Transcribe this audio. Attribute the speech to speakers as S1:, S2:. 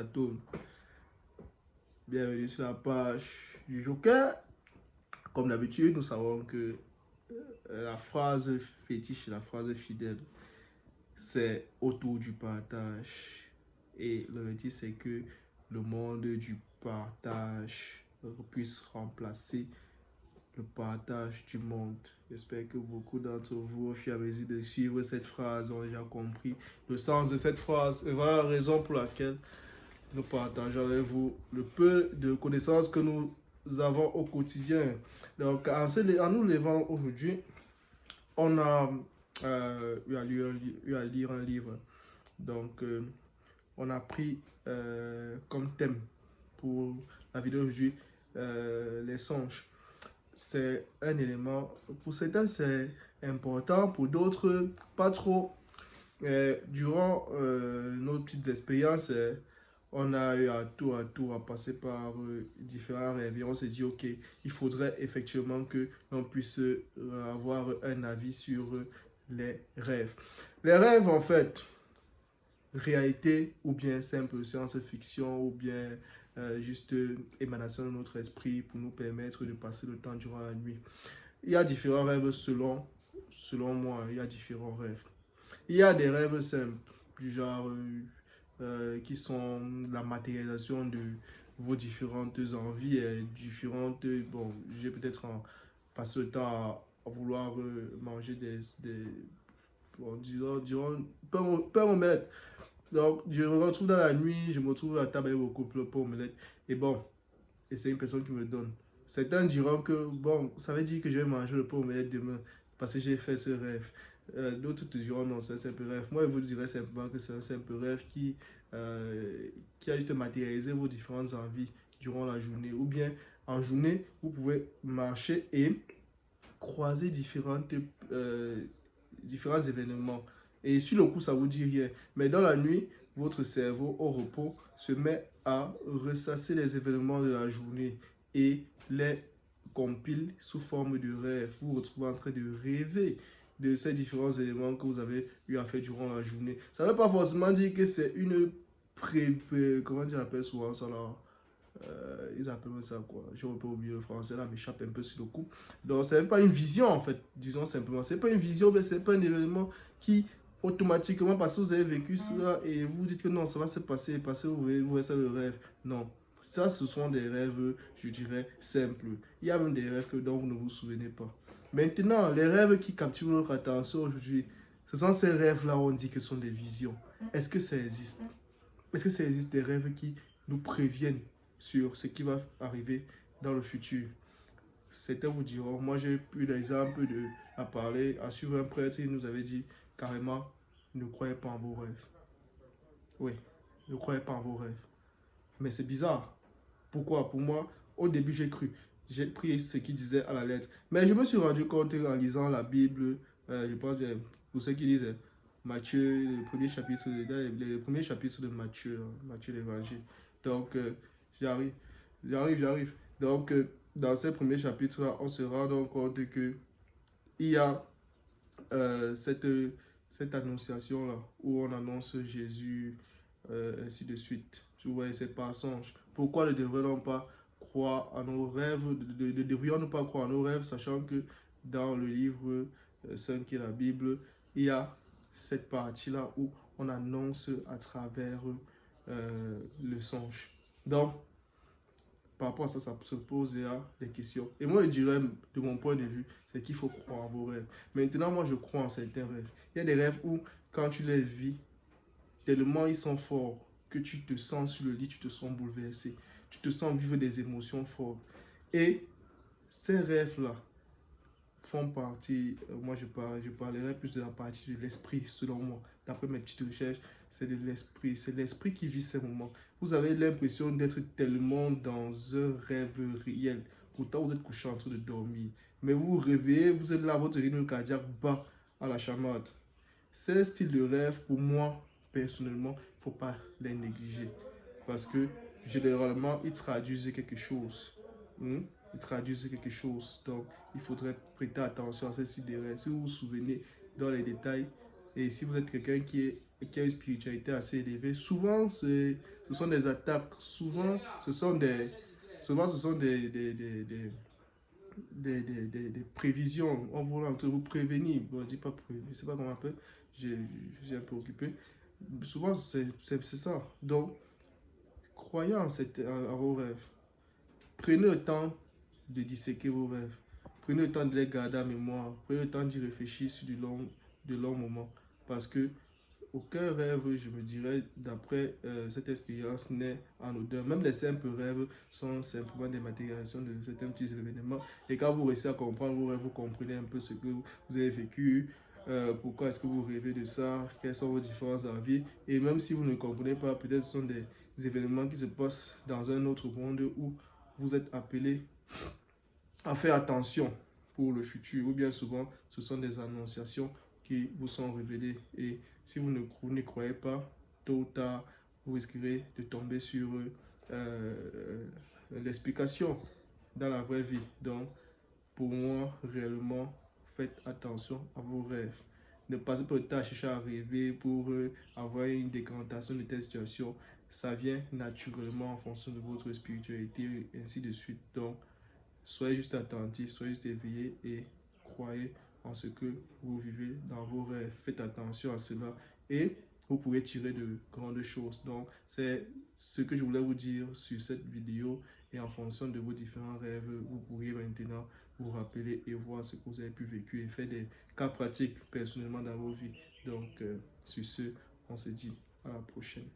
S1: ça tourne. Bienvenue sur la page du Joker. Comme d'habitude, nous savons que la phrase fétiche, la phrase fidèle, c'est autour du partage. Et l'objectif, c'est que le monde du partage puisse remplacer le partage du monde. J'espère que beaucoup d'entre vous, au fur et à mesure de suivre cette phrase, ont déjà compris le sens de cette phrase. Et voilà la raison pour laquelle nous partageons avec vous le peu de connaissances que nous avons au quotidien. Donc, en nous levant aujourd'hui, on a eu à lire un livre. Donc, on a pris comme thème pour la vidéo d'aujourd'hui les songes. C'est un élément, pour certains c'est important, pour d'autres pas trop. Durant nos petites expériences, on a eu à tour à passer par différents rêves et on s'est dit ok, il faudrait effectivement que l'on puisse avoir un avis sur les rêves. Les rêves en fait, réalité ou bien simple science-fiction ou bien juste émanation de notre esprit pour nous permettre de passer le temps durant la nuit. Il y a différents rêves selon moi, il y a différents rêves. Il y a des rêves simples, du genre qui sont la matérialisation de vos différentes envies et différentes... Bon, j'ai peut-être passé le temps à vouloir manger bon, pain omelette. Donc, je me retrouve dans la nuit, je me retrouve à table avec mon couple, pain omelette. Et bon, et c'est une personne qui me donne. Certains diront que, bon, ça veut dire que je vais manger le pain omelette demain parce que j'ai fait ce rêve. D'autres te diront non, c'est un simple rêve. Moi, je vous dirais simplement que c'est un simple rêve qui a juste matérialisé vos différentes envies durant la journée. Ou bien, en journée, vous pouvez marcher et croiser différents événements. Et sur le coup, ça vous dit rien. Mais dans la nuit, votre cerveau au repos se met à ressasser les événements de la journée et les compile sous forme de rêve. Vous vous retrouvez en train de rêver de ces différents éléments que vous avez eu à faire durant la journée. Ça ne veut pas forcément dire que c'est une comment on appelle souvent ça là, ils appellent ça quoi, j'ai un peu oublié le français là, m'échappe un peu sur le coup. Donc c'est pas une vision en fait, disons simplement, c'est pas une vision, mais c'est pas un événement qui automatiquement, parce que vous avez vécu ça et vous dites que non, ça va se passer, parce que vous voyez ça le rêve. Non, ça ce sont des rêves, je dirais, simples. Il y a même des rêves dont vous ne vous souvenez pas. Maintenant, les rêves qui capturent notre attention aujourd'hui, ce sont ces rêves-là où on dit que ce sont des visions. Est-ce que ça existe? Est-ce que ça existe des rêves qui nous préviennent sur ce qui va arriver dans le futur? Certains vous diront, moi j'ai eu l'exemple à parler, à suivre un prêtre, il nous avait dit carrément, ne croyez pas en vos rêves. Oui, ne croyez pas en vos rêves. Mais c'est bizarre. Pourquoi? Pour moi, au début j'ai cru. J'ai pris ce qu'il disait à la lettre. Mais je me suis rendu compte en lisant la Bible, je pense pour ceux qui lisent Matthieu, les premiers chapitres de Matthieu, Matthieu l'évangile. Donc, j'arrive. Donc, dans ces premiers chapitres-là, on se rend donc compte que il y a cette annonciation-là où on annonce Jésus, ainsi de suite. Tu vois, c'est pas un songe. Pourquoi ne devrions-nous pas croire à nos rêves, ne devrions-nous pas croire à nos rêves, sachant que dans le livre saint qui est la Bible, il y a cette partie-là où on annonce à travers le songe. Donc, par rapport à ça, ça se pose des questions. Et moi, je dirais, de mon point de vue, c'est qu'il faut croire en vos rêves. Maintenant, moi, je crois en certains rêves. Il y a des rêves où, quand tu les vis, tellement ils sont forts que tu te sens sur le lit, tu te sens bouleversé. Tu te sens vivre des émotions fortes. Et ces rêves-là font partie, moi je parlerai plus de la partie de l'esprit, selon moi. D'après mes petites recherches, c'est de l'esprit. C'est l'esprit qui vit ces moments. Vous avez l'impression d'être tellement dans un rêve réel. Pourtant, vous êtes couché en train de dormir. Mais vous vous réveillez, vous êtes là, votre rythme cardiaque bat à la chamade. Ces styles de rêve, pour moi, personnellement, il ne faut pas les négliger. Parce que, généralement, ils traduisent quelque chose. Ils traduisent quelque chose. Donc, il faudrait prêter attention à ces styles de rêve. Si vous vous souvenez dans les détails, et si vous êtes quelqu'un qui a une spiritualité assez élevée, souvent, ce ce sont des attaques. Souvent, ce sont des prévisions. On voulait vous prévenir. Bon, je dis pas prévenir, je sais pas comment on appelle. Je suis un peu occupé. Souvent, c'est ça. Donc, croyez en vos rêves. Prenez le temps de disséquer vos rêves. Prenez le temps de les garder en mémoire. Prenez le temps d'y réfléchir sur de longs moments. Parce que aucun rêve, je me dirais, d'après cette expérience, n'est anodin. Même les simples rêves sont simplement des matérialisations de certains petits événements. Et quand vous réussissez à comprendre vos rêves, vous comprenez un peu ce que vous avez vécu, pourquoi est-ce que vous rêvez de ça, quelles sont vos différences dans la vie. Et même si vous ne comprenez pas, peut-être ce sont des événements qui se passent dans un autre monde où vous êtes appelé à faire attention pour le futur. Ou bien souvent, ce sont des annonciations qui vous sont révélées. Et si vous ne croyez pas, tôt ou tard, vous risquerez de tomber sur l'explication dans la vraie vie. Donc, pour moi, réellement, faites attention à vos rêves. Ne passez pas le temps à chercher à rêver pour avoir une décantation de telle situation. Ça vient naturellement en fonction de votre spiritualité et ainsi de suite. Donc, soyez juste attentifs, soyez juste éveillés et croyez en ce que vous vivez dans vos rêves. Faites attention à cela et vous pourrez tirer de grandes choses. Donc, c'est ce que je voulais vous dire sur cette vidéo. Et en fonction de vos différents rêves, vous pourriez maintenant vous rappeler et voir ce que vous avez pu vécu et faire des cas pratiques personnellement dans vos vies. Donc, sur ce, on se dit à la prochaine.